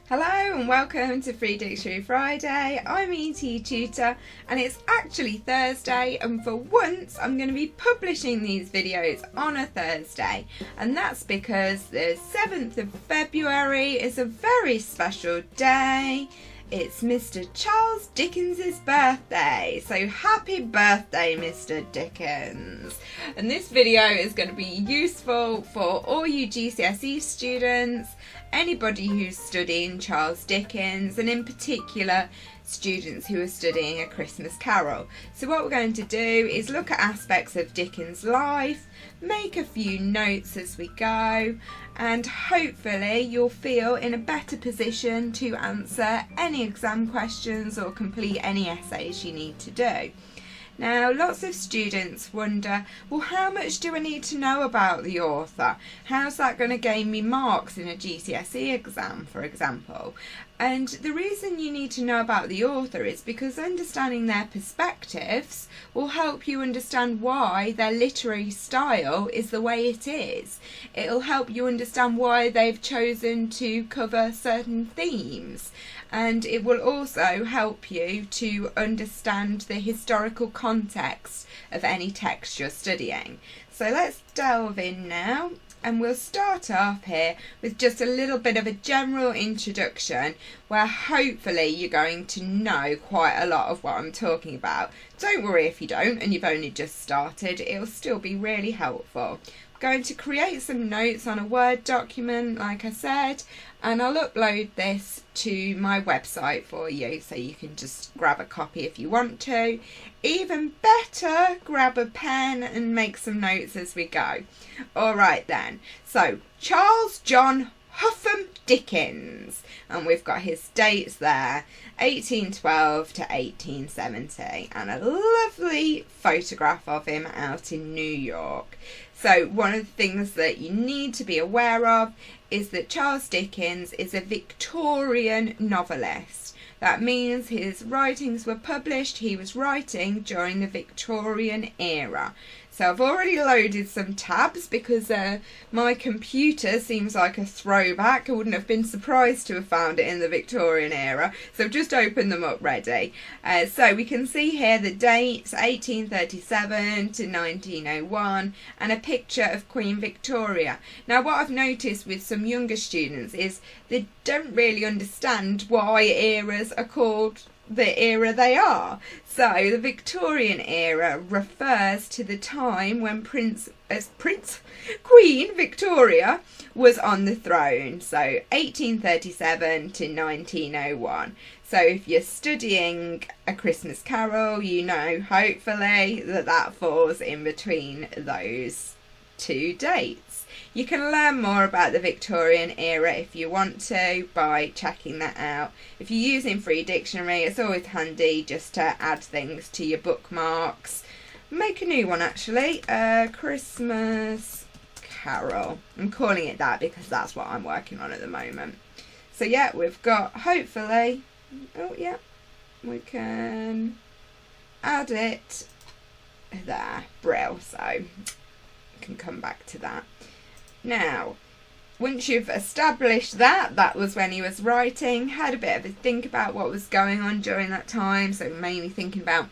Hello and welcome to Free Dictionary Friday. I'm etetutor and it's actually Thursday, and for once I'm going to be publishing these videos on a Thursday, and that's because the 7th of February is a very special day. It's Mr. Charles Dickens' birthday, so happy birthday Mr. Dickens. And this video is going to be useful for all you GCSE students, anybody who's studying Charles Dickens, and in particular students who are studying A Christmas Carol. So what we're going to do is look at aspects of Dickens' life, make a few notes as we go, and hopefully you'll feel in a better position to answer any exam questions or complete any essays you need to do. Now, lots of students wonder, well, how much do I need to know about the author? How's that going to gain me marks in a GCSE exam, for example? And the reason you need to know about the author is because understanding their perspectives will help you understand why their literary style is the way it is. It'll help you understand why they've chosen to cover certain themes. And it will also help you to understand the historical context of any text you're studying. So let's delve in now, and we'll start off here with just a little bit of a general introduction where hopefully you're going to know quite a lot of what I'm talking about. Don't worry if you don't and you've only just started, it'll still be really helpful. I'm going to create some notes on a Word document, like I said, and I'll upload this to my website for you, so you can just grab a copy if you want to. Even better, grab a pen and make some notes as we go. Alright then, so Charles John Huffam Dickens, and we've got his dates there, 1812 to 1870, and a lovely photograph of him out in New York. So one of the things that you need to be aware of is that Charles Dickens is a Victorian novelist. That means his writings were published, he was writing during the Victorian era. So I've already loaded some tabs because my computer seems like a throwback. I wouldn't have been surprised to have found it in the Victorian era. So I've just opened them up ready. So we can see here the dates, 1837 to 1901, and a picture of Queen Victoria. Now what I've noticed with some younger students is they don't really understand why eras are called the era they are. So the Victorian era refers to the time when Queen Victoria was on the throne, so 1837 to 1901. So if you're studying A Christmas Carol, you know hopefully that falls in between those two dates. You can learn more about the Victorian era if you want to by checking that out. If you're using Free Dictionary, it's always handy just to add things to your bookmarks. Make a new one actually, Christmas Carol. I'm calling it that because that's what I'm working on at the moment. So yeah, we've got hopefully, oh yeah, we can add it there, brill, so can come back to that. Now, once you've established that was when he was writing, had a bit of a think about what was going on during that time, so mainly thinking about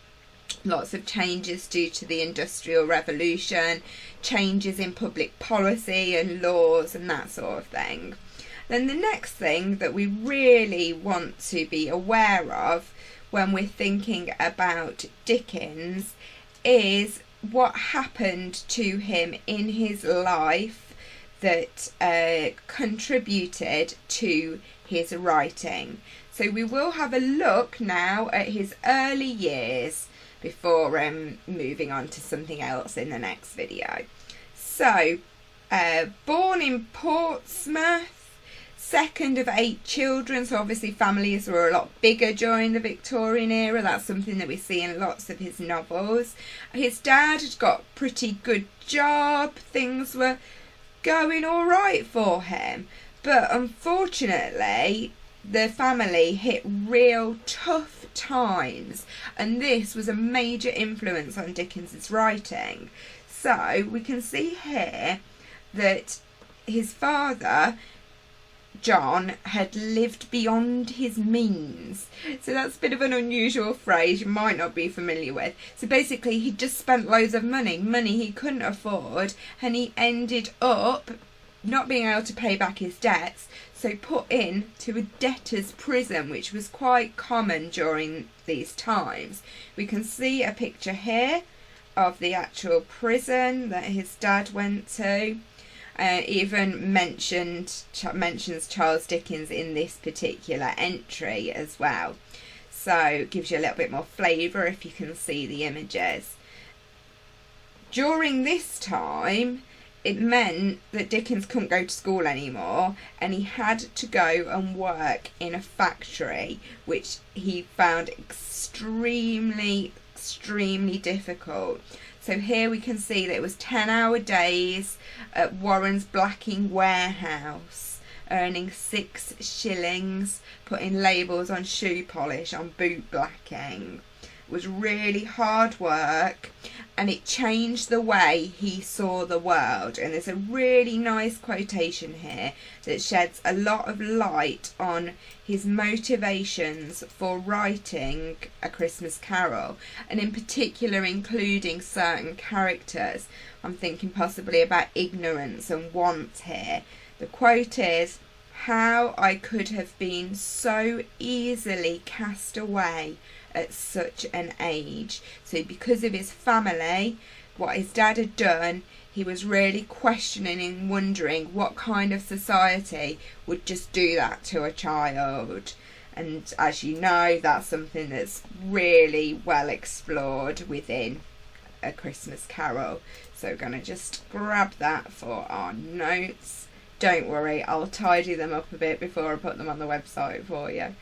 lots of changes due to the Industrial Revolution, changes in public policy and laws and that sort of thing. Then the next thing that we really want to be aware of when we're thinking about Dickens is what happened to him in his life that contributed to his writing. So we will have a look now at his early years before moving on to something else in the next video. So, born in Portsmouth, second of 8 children, so obviously families were a lot bigger during the Victorian era. That's something that we see in lots of his novels. His dad had got a pretty good job, things were going all right for him, but unfortunately the family hit real tough times, and this was a major influence on Dickens's writing. So we can see here that his father John had lived beyond his means. So that's a bit of an unusual phrase you might not be familiar with. So basically he'd just spent loads of money he couldn't afford, and he ended up not being able to pay back his debts, so put in to a debtor's prison, which was quite common during these times. We can see a picture here of the actual prison that his dad went to. Even mentions Charles Dickens in this particular entry as well. So it gives you a little bit more flavour if you can see the images. During this time, it meant that Dickens couldn't go to school anymore, and he had to go and work in a factory, which he found extremely difficult. So here we can see that it was 10-hour days at Warren's blacking warehouse, earning 6 shillings, putting labels on shoe polish, on boot blacking. It was really hard work, and it changed the way he saw the world. And there's a really nice quotation here that sheds a lot of light on his motivations for writing A Christmas Carol, and in particular including certain characters. I'm thinking possibly about ignorance and want here. The quote is, "How I could have been so easily cast away at such an age." So because of his family, what his dad had done, he was really questioning and wondering what kind of society would just do that to a child. And as you know, that's something that's really well explored within A Christmas Carol. So we're going to just grab that for our notes. Don't worry, I'll tidy them up a bit before I put them on the website for you.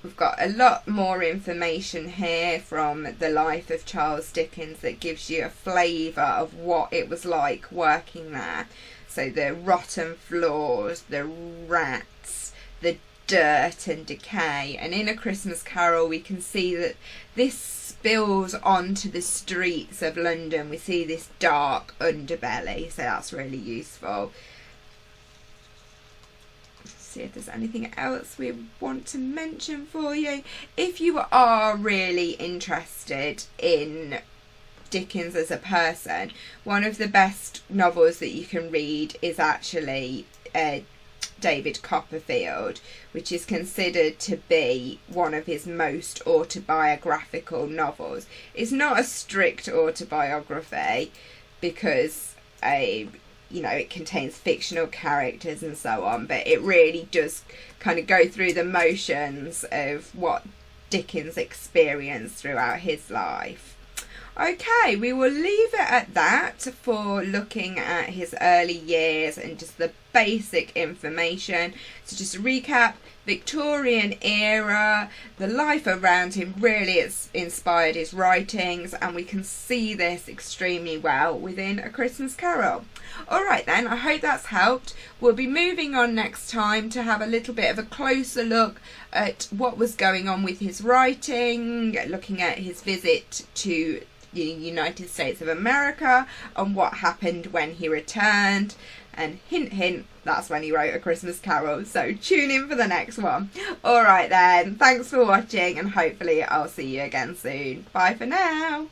We've got a lot more information here from the life of Charles Dickens that gives you a flavour of what it was like working there. So the rotten floors, the rats, the dirt and decay. And in A Christmas Carol we can see that this spills onto the streets of London. We see this dark underbelly, so that's really useful. See if there's anything else we want to mention for you. If you are really interested in Dickens as a person, one of the best novels that you can read is actually David Copperfield, which is considered to be one of his most autobiographical novels. It's not a strict autobiography because it contains fictional characters and so on, but it really does kind of go through the motions of what Dickens experienced throughout his life. Okay, we will leave it at that for looking at his early years and just the basic information. So just to recap, Victorian era, the life around him really has inspired his writings, and we can see this extremely well within A Christmas Carol. Alright then, I hope that's helped. We'll be moving on next time to have a little bit of a closer look at what was going on with his writing, looking at his visit to the United States of America and what happened when he returned. And hint hint, that's when he wrote A Christmas Carol, so tune in for the next one. Alright then, thanks for watching, and hopefully I'll see you again soon. Bye for now.